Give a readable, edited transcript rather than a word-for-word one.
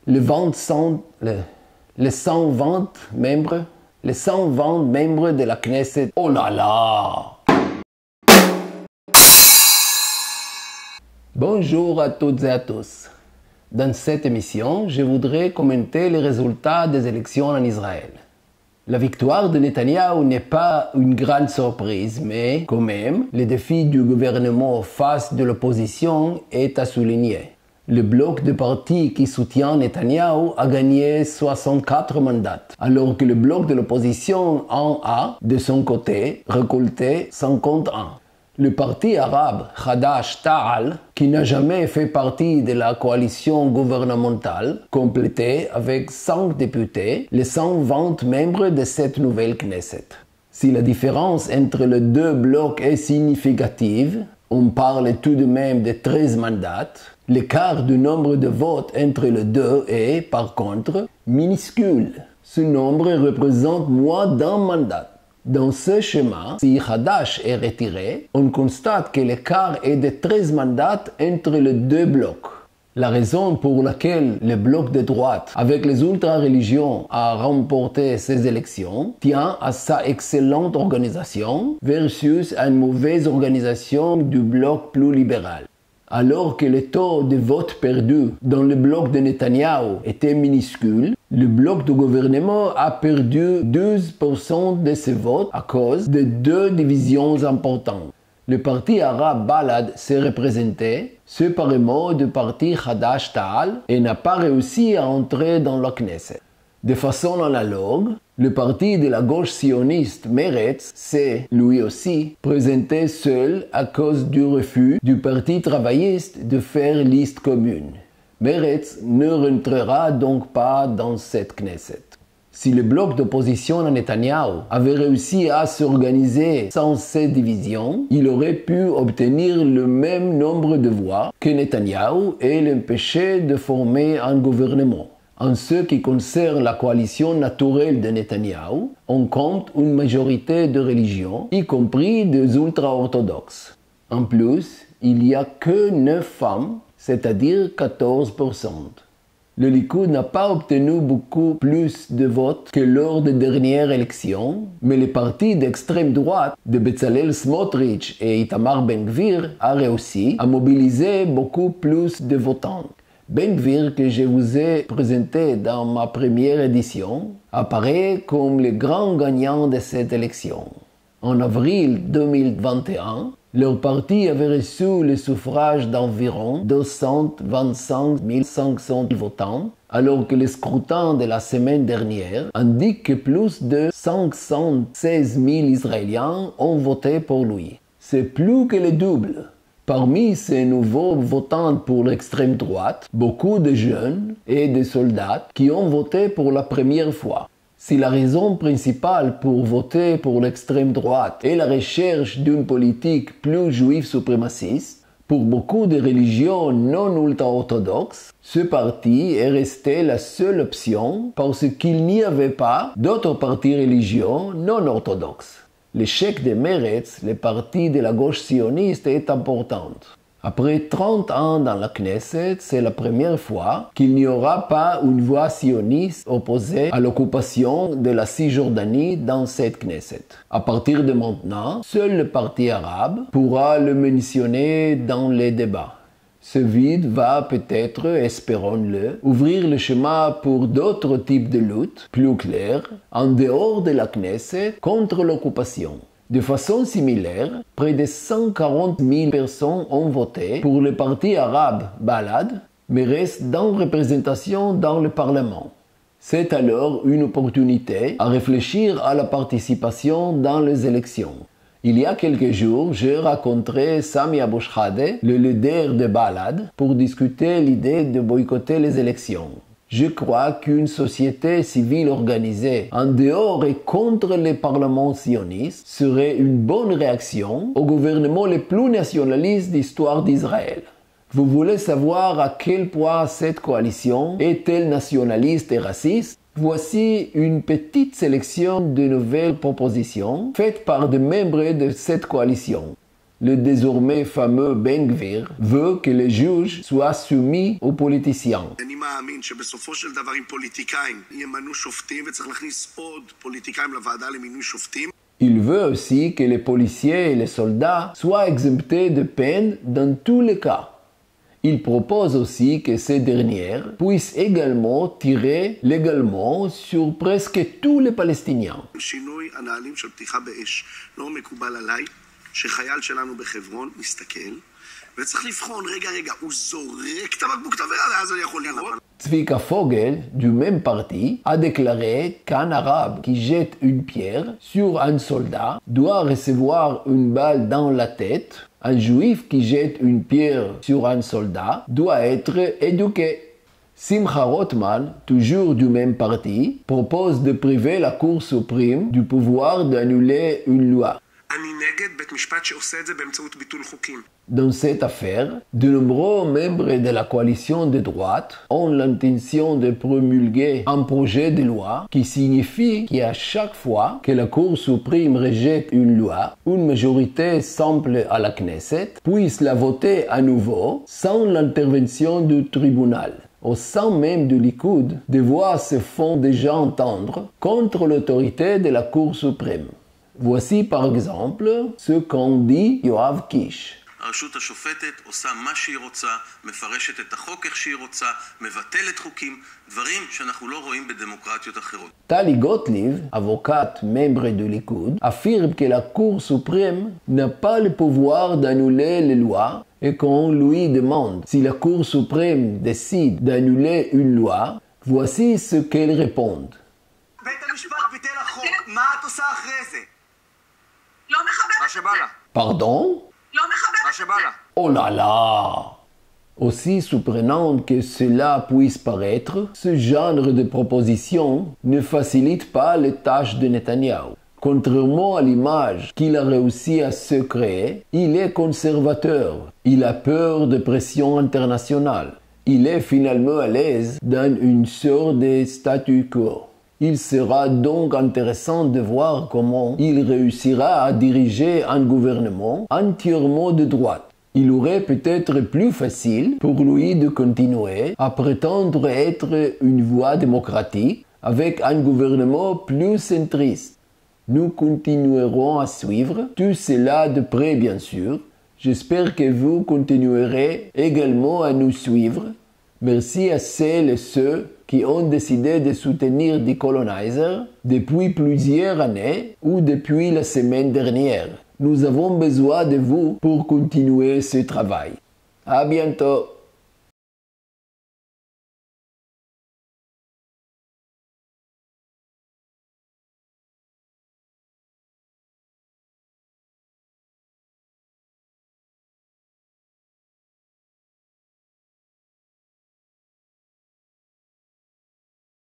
les 120 membres de la Knesset. Oh là là! Bonjour à toutes et à tous. Dans cette émission, je voudrais commenter les résultats des élections en Israël. La victoire de Netanyahou n'est pas une grande surprise, mais quand même, le défi du gouvernement face de l'opposition est à souligner. Le bloc de partis qui soutient Netanyahou a gagné 64 mandats, alors que le bloc de l'opposition en a, de son côté, récolté 51. Le parti arabe Hadash Ta'al, qui n'a jamais fait partie de la coalition gouvernementale, complétait avec 5 députés les 120 membres de cette nouvelle Knesset. Si la différence entre les deux blocs est significative, on parle tout de même de 13 mandats, l'écart du nombre de votes entre les deux est, par contre, minuscule. Ce nombre représente moins d'un mandat. Dans ce schéma, si Hadash est retiré, on constate que l'écart est de 13 mandats entre les deux blocs. La raison pour laquelle le bloc de droite, avec les ultra-religions, a remporté ces élections tient à sa excellente organisation versus une mauvaise organisation du bloc plus libéral. Alors que le taux de vote perdu dans le bloc de Netanyahou était minuscule, le bloc du gouvernement a perdu 12% de ses votes à cause de 2 divisions importantes. Le parti arabe Balad s'est représenté séparément du parti Hadash Ta'al et n'a pas réussi à entrer dans la Knesset. De façon analogue, le parti de la gauche sioniste Meretz s'est, lui aussi, présenté seul à cause du refus du parti travailliste de faire liste commune. Meretz ne rentrera donc pas dans cette Knesset. Si le bloc d'opposition à Netanyahou avait réussi à s'organiser sans ces divisions, il aurait pu obtenir le même nombre de voix que Netanyahou et l'empêcher de former un gouvernement. En ce qui concerne la coalition naturelle de Netanyahou, on compte une majorité de religions, y compris des ultra-orthodoxes. En plus, il n'y a que 9 femmes, c'est-à-dire 14%. Le Likoud n'a pas obtenu beaucoup plus de votes que lors des dernières élections, mais le parti d'extrême droite de Bezalel Smotrich et Itamar Ben-Gvir a réussi à mobiliser beaucoup plus de votants. Ben-Gvir, que je vous ai présenté dans ma première édition, apparaît comme le grand gagnant de cette élection. En avril 2021, leur parti avait reçu le suffrage d'environ 225 500 votants, alors que le scrutin de la semaine dernière indique que plus de 516 000 Israéliens ont voté pour lui. C'est plus que le double. Parmi ces nouveaux votants pour l'extrême droite, beaucoup de jeunes et de soldats qui ont voté pour la première fois. Si la raison principale pour voter pour l'extrême droite est la recherche d'une politique plus juive suprémaciste, pour beaucoup de religions non ultra-orthodoxes, ce parti est resté la seule option parce qu'il n'y avait pas d'autres partis religieux non orthodoxes. L'échec de Meretz, le parti de la gauche sioniste, est important. Après 30 ans dans la Knesset, c'est la première fois qu'il n'y aura pas une voix sioniste opposée à l'occupation de la Cisjordanie dans cette Knesset. À partir de maintenant, seul le parti arabe pourra le mentionner dans les débats. Ce vide va peut-être, espérons-le, ouvrir le chemin pour d'autres types de luttes plus claires en dehors de la Knesset contre l'occupation. De façon similaire, près de 140 000 personnes ont voté pour le parti arabe Balad, mais restent dans représentation dans le Parlement. C'est alors une opportunité à réfléchir à la participation dans les élections. Il y a quelques jours, j'ai rencontré Sami Abu Shhadeh, le leader de Balad, pour discuter l'idée de boycotter les élections. Je crois qu'une société civile organisée en dehors et contre les parlements sionistes serait une bonne réaction au gouvernement le plus nationaliste d'histoire d'Israël. Vous voulez savoir à quel point cette coalition est-elle nationaliste et raciste? Voici une petite sélection de nouvelles propositions faites par des membres de cette coalition. le désormais fameux Ben Gvir, veut que les juges soient soumis aux politiciens. אני מאמין שבסופו של דבר עם פוליטיקאים ימנו שופטים וצריך להכניס עוד פוליטיקאים לוועדה למינוי שופטים. Il veut aussi que les policiers et les soldats soient exemptés de peine dans tous les cas. Il propose aussi que ces dernières puissent également tirer légalement sur presque tous les Palestiniens. שינוי הנהלים של פתיחה באש לא מקובל עליי, שחייל שלנו בחברון מסתכל וצריך לבחון, רגע, הוא זורק את הבקבוק תבערה, אז אני יכול לראות. Zvika Fogel, du même parti, a déclaré qu'un arabe qui jette une pierre sur un soldat doit recevoir une balle dans la tête. Un juif qui jette une pierre sur un soldat doit être éduqué. Simcha Rothman, toujours du même parti, propose de priver la Cour suprême du pouvoir d'annuler une loi. אני נגד בית משפט שעושה את זה באמצעות ביטול חוקים. Dans cette affaire, de nombreux membres de la coalition de droite ont l'intention de promulguer un projet de loi qui signifie qu'à chaque fois que la Cour suprême rejette une loi, une majorité simple à la Knesset puisse la voter à nouveau sans l'intervention du tribunal. Au sein même du Likoud, des voix se font déjà entendre contre l'autorité de la Cour suprême. Voici par exemple ce qu'en dit Yoav Kish. הרשות השופטת עושה מה שהיא רוצה, מפרשת את החוק איך שהיא רוצה, מבטלת חוקים, דברים שאנחנו לא רואים בדמוקרטיות אחרות. Tali Gottlieb, avocate membre du Likoud, affirme que la Cour suprême n'a pas le pouvoir d'annuler les lois et qu'on lui demande si la Cour suprême décide d'annuler une loi, voici ce qu'elle répond. בית המשפט ביטל החוק, מה את עושה אחרי זה? לא מחבר. מה שבא לה. Pardon? לא מחבר. מה שבא לה. Oh là là! Aussi surprenant que cela puisse paraître, ce genre de proposition ne facilite pas les tâches de Netanyahou. Contrairement à l'image qu'il a réussi à se créer, il est conservateur. Il a peur de pression internationale. Il est finalement à l'aise dans une sorte de statu quo. Il sera donc intéressant de voir comment il réussira à diriger un gouvernement entièrement de droite. Il aurait peut-être plus facile pour lui de continuer à prétendre être une voie démocratique avec un gouvernement plus centriste. Nous continuerons à suivre tout cela de près, bien sûr. J'espère que vous continuerez également à nous suivre. Merci à celles et ceux qui ont décidé de soutenir The Colonizer depuis plusieurs années ou depuis la semaine dernière. Nous avons besoin de vous pour continuer ce travail. À bientôt!